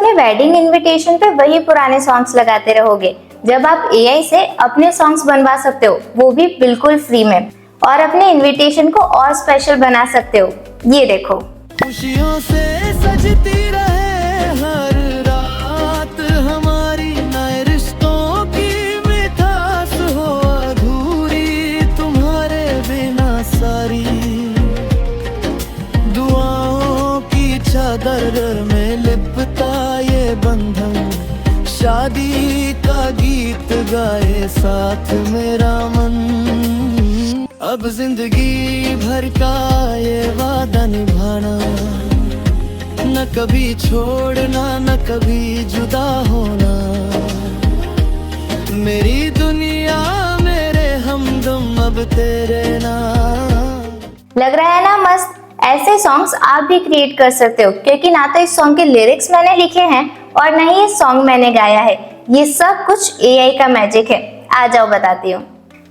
अपने wedding invitation पे वही पुराने सॉन्ग्स लगाते रहोगे जब आप एआई से अपने सॉन्ग्स बनवा सकते हो, वो भी बिल्कुल फ्री में, और अपने इनविटेशन को और स्पेशल बना सकते हो। ये देखो। खुशियों से सजती रहे हर रात हमारी, नए रिश्तों की मिठास हो अधूरी तुम्हारे बिना सारी, दुआओं की चादर में लिपटा ये बंधन, शादी का गीत गाए साथ मेरा मन, अब जिंदगी भर का ये वादा निभाना, न कभी छोड़ना न कभी जुदा होना, मेरी दुनिया मेरे हमदम अब तेरे नाम। लग रहा है ना मस्त? ऐसे सॉन्ग्स आप भी क्रिएट कर सकते हो, क्योंकि ना तो इस सॉन्ग के लिरिक्स मैंने लिखे हैं और ना ही ये सॉन्ग मैंने गाया है। ये सब कुछ एआई का मैजिक है। आ जाओ बताती हूँ।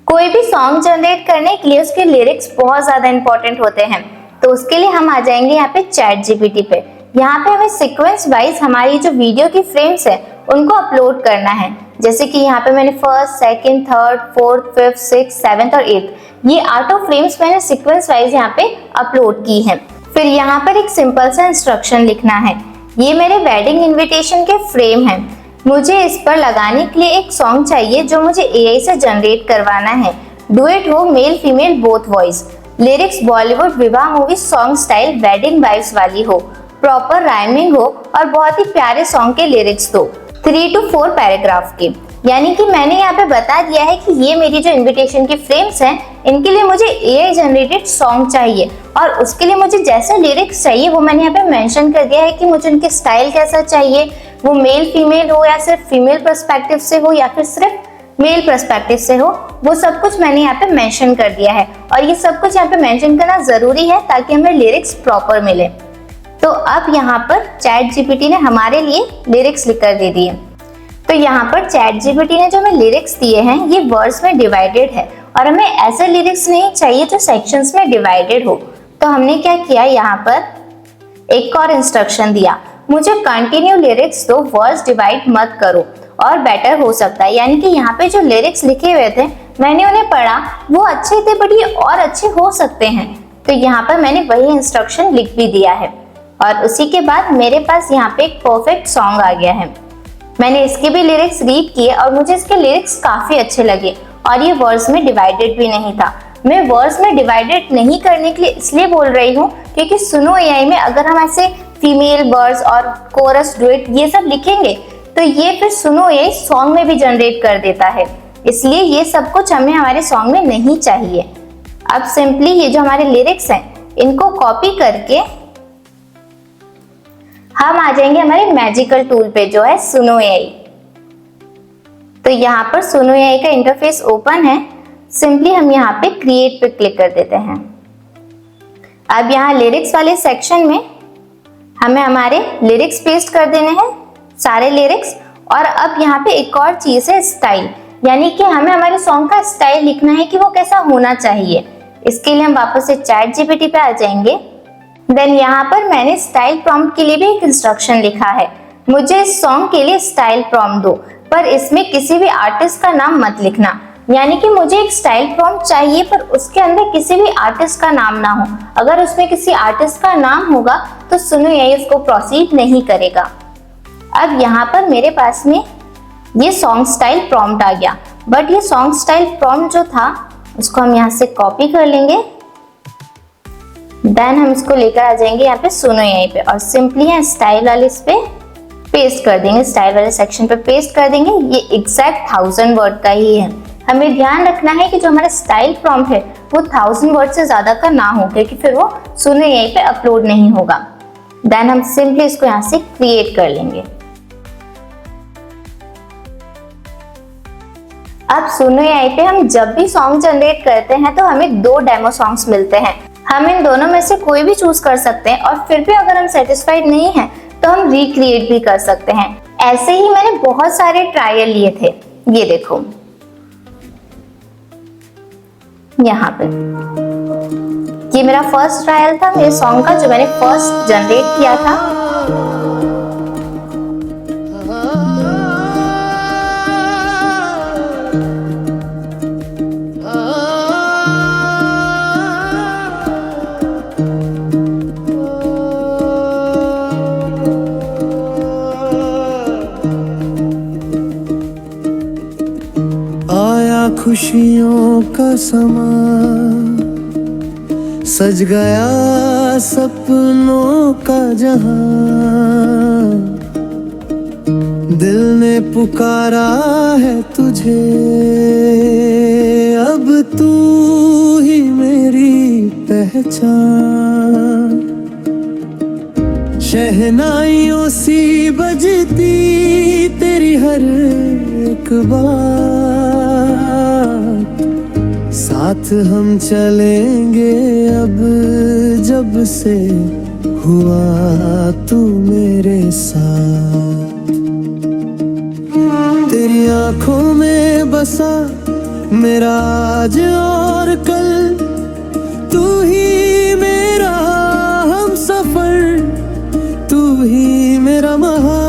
कोई भी सॉन्ग जनरेट करने के लिए उसके लिरिक्स बहुत ज्यादा इंपॉर्टेंट होते हैं, तो उसके लिए हम आ जाएंगे यहाँ पे चैट जीपीटी पे। यहाँ पे हमें सीक्वेंस वाइज हमारी जो वीडियो की फ्रेम्स है उनको अपलोड करना है। जैसे कि यहाँ पे मैंने first, second, third, fourth, fifth, six, seventh और एट्थ, ये 8 फ्रेम्स मैंने सीक्वेंस वाइज यहाँ पे अपलोड की है। फिर यहाँ पर एक सिंपल सा इंस्ट्रक्शन लिखना है। ये मेरे वेडिंग इन्विटेशन के फ्रेम है। मुझे इस पर लगाने के लिए एक सॉन्ग चाहिए जो मुझे एआई से जनरेट करवाना है। डुएट हो male female both voice, lyrics Bollywood Vivah movie song style wedding vibes वाली हो, प्रॉपर राइमिंग हो और बहुत ही प्यारे सॉन्ग के लिरिक्स दो 3 to 4 पैराग्राफ के। यानी कि मैंने यहाँ पे बता दिया है कि ये मेरी जो इनविटेशन की फ्रेम्स हैं, इनके लिए मुझे एआई जनरेटेड सॉन्ग चाहिए और उसके लिए मुझे जैसे लिरिक्स चाहिए वो मैंने यहाँ पे मेंशन कर दिया है कि मुझे उनके स्टाइल कैसा चाहिए, वो मेल फीमेल हो या सिर्फ फीमेल पर्सपेक्टिव से हो या फिर सिर्फ मेल पर्सपेक्टिव से हो, वो सब कुछ मैंने यहाँ पे मेंशन कर दिया है। और ये सब कुछ यहाँ पे मेंशन करना जरूरी है ताकि हमें लिरिक्स प्रॉपर मिले। तो अब यहाँ पर चैट जीपीटी ने हमारे लिए लिरिक्स लिख कर दे दिए। तो यहाँ पर चैट जीपीटी ने जो हमें लिरिक्स दिए हैं ये वर्ड्स में डिवाइडेड है और हमें ऐसे लिरिक्स नहीं चाहिए जो सेक्शंस में डिवाइडेड हो। तो हमने क्या किया, यहाँ पर एक और इंस्ट्रक्शन दिया, मुझे कंटिन्यू लिरिक्स दो, वर्ड्स डिवाइड मत करो और बेटर हो सकता है। यानी कि यहाँ पे जो लिरिक्स लिखे हुए थे मैंने उन्हें पढ़ा, वो अच्छे थे बट ये और अच्छे हो सकते हैं। तो यहाँ पर मैंने वही इंस्ट्रक्शन लिख भी दिया है और उसी के बाद मेरे पास यहाँ पे एक परफेक्ट सॉन्ग आ गया है। मैंने इसके भी लिरिक्स रीड किए और मुझे इसके लिरिक्स काफी अच्छे लगे और ये वर्ड्स में डिवाइडेड भी नहीं था। मैं वर्ड्स में डिवाइडेड नहीं करने के लिए इसलिए बोल रही हूँ क्योंकि सुनो एआई में अगर हम ऐसे फीमेल बर्ड्स और कोरस डुएट ये सब लिखेंगे तो ये फिर सुनो एआई सॉन्ग में भी जनरेट कर देता है, इसलिए ये सब कुछ हमें हमारे सॉन्ग में नहीं चाहिए। अब सिंपली ये जो हमारे लिरिक्स हैं इनको कॉपी करके हम आ जाएंगे हमारे मैजिकल टूल पे जो है सुनो एआई। तो यहाँ पर सुनो एआई का इंटरफेस ओपन है। सिंपली हम यहाँ पे क्रिएट पे क्लिक कर देते हैं। अब यहाँ लिरिक्स वाले सेक्शन में हमें हमारे लिरिक्स पेस्ट कर देने हैं, सारे लिरिक्स। और अब यहाँ पे एक और चीज है स्टाइल, यानी कि हमें हमारे सॉन्ग का स्टाइल लिखना है कि वो कैसा होना चाहिए। इसके लिए हम वापस से चैट जीपीटी पे आ जाएंगे। देन यहाँ पर मैंने स्टाइल प्रॉम्प्ट के लिए भी एक इंस्ट्रक्शन लिखा है, मुझे इस सॉन्ग के लिए स्टाइल प्रॉम्प्ट दो पर इसमें किसी भी आर्टिस्ट का नाम मत लिखना। यानी कि मुझे एक स्टाइल प्रॉम्प्ट चाहिए पर उसके अंदर किसी भी आर्टिस्ट का नाम ना हो। अगर उसमें किसी आर्टिस्ट का नाम होगा तो सुनो एआई उसको प्रोसीड नहीं करेगा। अब यहाँ पर मेरे पास में ये सॉन्ग स्टाइल प्रॉम्प्ट आ गया, बट ये सॉन्ग स्टाइल प्रॉम्प्ट जो था उसको हम यहाँ से कॉपी कर लेंगे। देन हम इसको लेकर आ जाएंगे यहाँ पे सुनो एआई पे और सिंपली यहाँ स्टाइल वाले इस पे पेस्ट कर देंगे, स्टाइल वाले सेक्शन पे पेस्ट कर देंगे। ये एग्जैक्ट 1000 वर्ड का ही है। हमें ध्यान रखना है कि जो हमारा स्टाइल प्रॉम्प्ट है वो 1000 वर्ड से ज्यादा का ना हो, क्योंकि फिर वो सुनो एआई पे अपलोड नहीं होगा। देन हम सिंपली इसको यहाँ से क्रिएट कर लेंगे। अब सुनो एआई पे हम जब भी सॉन्ग जनरेट करते हैं तो हमें 2 डेमो सॉन्ग्स मिलते हैं। हम इन दोनों में से कोई भी चूज कर सकते हैं और फिर भी अगर हम सेटिस्फाइड नहीं हैं तो हम रिक्रिएट भी कर सकते हैं। ऐसे ही मैंने बहुत सारे ट्रायल लिए थे। ये देखो यहाँ पे ये मेरा फर्स्ट ट्रायल था मेरे सॉन्ग का जो मैंने फर्स्ट जनरेट किया था। खुशियों का समा, सज गया सपनों का जहां। दिल ने पुकारा है तुझे, अब तू ही मेरी पहचान। शहनाइयों सी बजती तेरी हर एक बात, साथ हम चलेंगे अब जब से हुआ तू मेरे साथ। तेरी आंखों में बसा मेरा आज और कल, तू ही मेरा हम सफर, तू ही मेरा महान।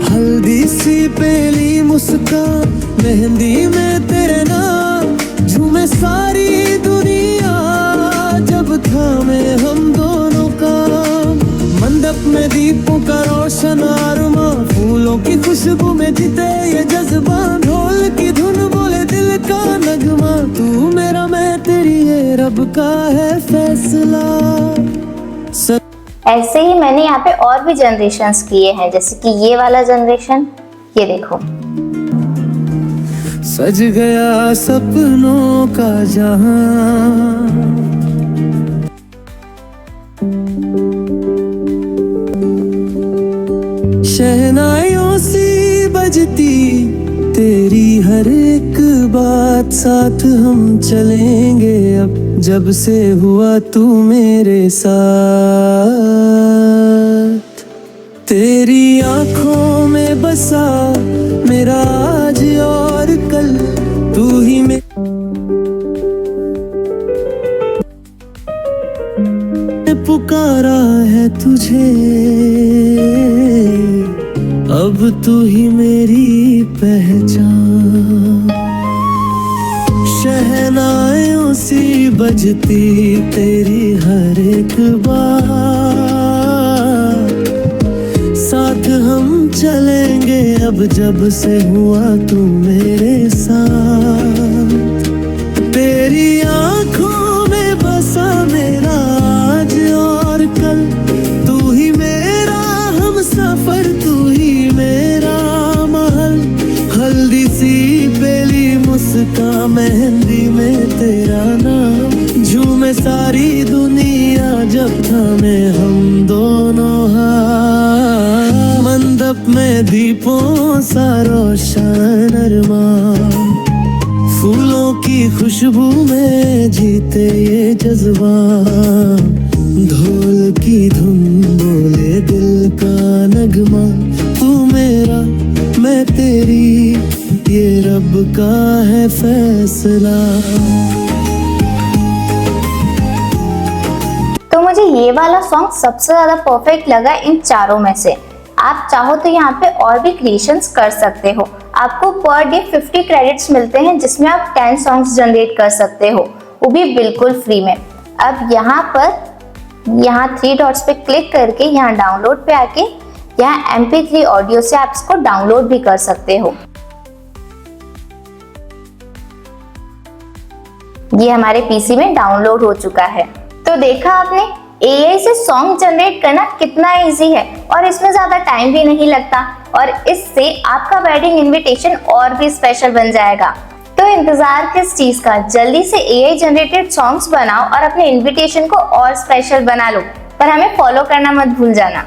हल्दी सी पहली मुस्कान, मेहंदी में तेरे नाम, झूमे सारी दुनिया जब थामे हम दोनों का। मंडप में दीपों का रोशन आरमा, फूलों की खुशबू में जीते ये जज्बा। ढोल की धुन बोले दिल का नगमा, तू मेरा मैं तेरी, ये रब का है फैसला। ऐसे ही मैंने यहाँ पे और भी जनरेशन्स किए हैं, जैसे कि ये वाला जनरेशन, ये देखो। सज गया सपनों का जहां, शहनाइयों सी बजती तेरी हर एक बात, साथ हम चलेंगे अब जब से हुआ तू मेरे साथ। तेरी आंखों में बसा मेरा आज और कल, तू ही पुकारा है तुझे, अब तू ही मेरी पहचान। शहनाइयों सी बजती तेरी हर एक बात, साथ हम चलेंगे अब जब से हुआ तू मेरे साथ। तेरी आंखों में बसा मेरा आज और कल, तू ही मेरा हम सफर, तू ही मेरा महल। हल्दी सी पहली मुस्कान, मेहंदी में तेरा नाम, झूमे सारी दुनिया जब थामे हम दोनों हाथ। मंडप में दीपों सा रोशन अरमान, फूलों की खुशबू में जीते ये जज्बा। ढोल की धुन बोले दिल का नगमा, तू मेरा मैं तेरी, ये रब का है फैसला। तो मुझे ये वाला सॉन्ग सबसे ज्यादा परफेक्ट लगा इन चारों में से। आप चाहो तो यहाँ पे और भी क्रिएशंस कर सकते हो। आपको पर डे 50 क्रेडिट्स मिलते हैं, जिसमें आप 10 सॉन्ग्स जनरेट कर सकते हो, वो भी बिल्कुल फ्री में। अब यहाँ पर 3 डॉट्स पे क्लिक करके यहाँ डाउनलोड पे आके यहाँ MP3 ऑडियो से आप इसको डाउनलोड भी कर सकते हो। ये हमारे पीसी में डाउनलोड हो चुका है। तो देखा आपने, AI से सॉन्ग जनरेट करना कितना इजी है और इसमें ज्यादा टाइम भी नहीं लगता, और इससे आपका वेडिंग इनविटेशन और भी स्पेशल बन जाएगा। तो इंतजार किस चीज का, जल्दी से AI जनरेटेड सॉन्ग्स बनाओ और अपने इनविटेशन को और स्पेशल बना लो। पर हमें फॉलो करना मत भूल जाना।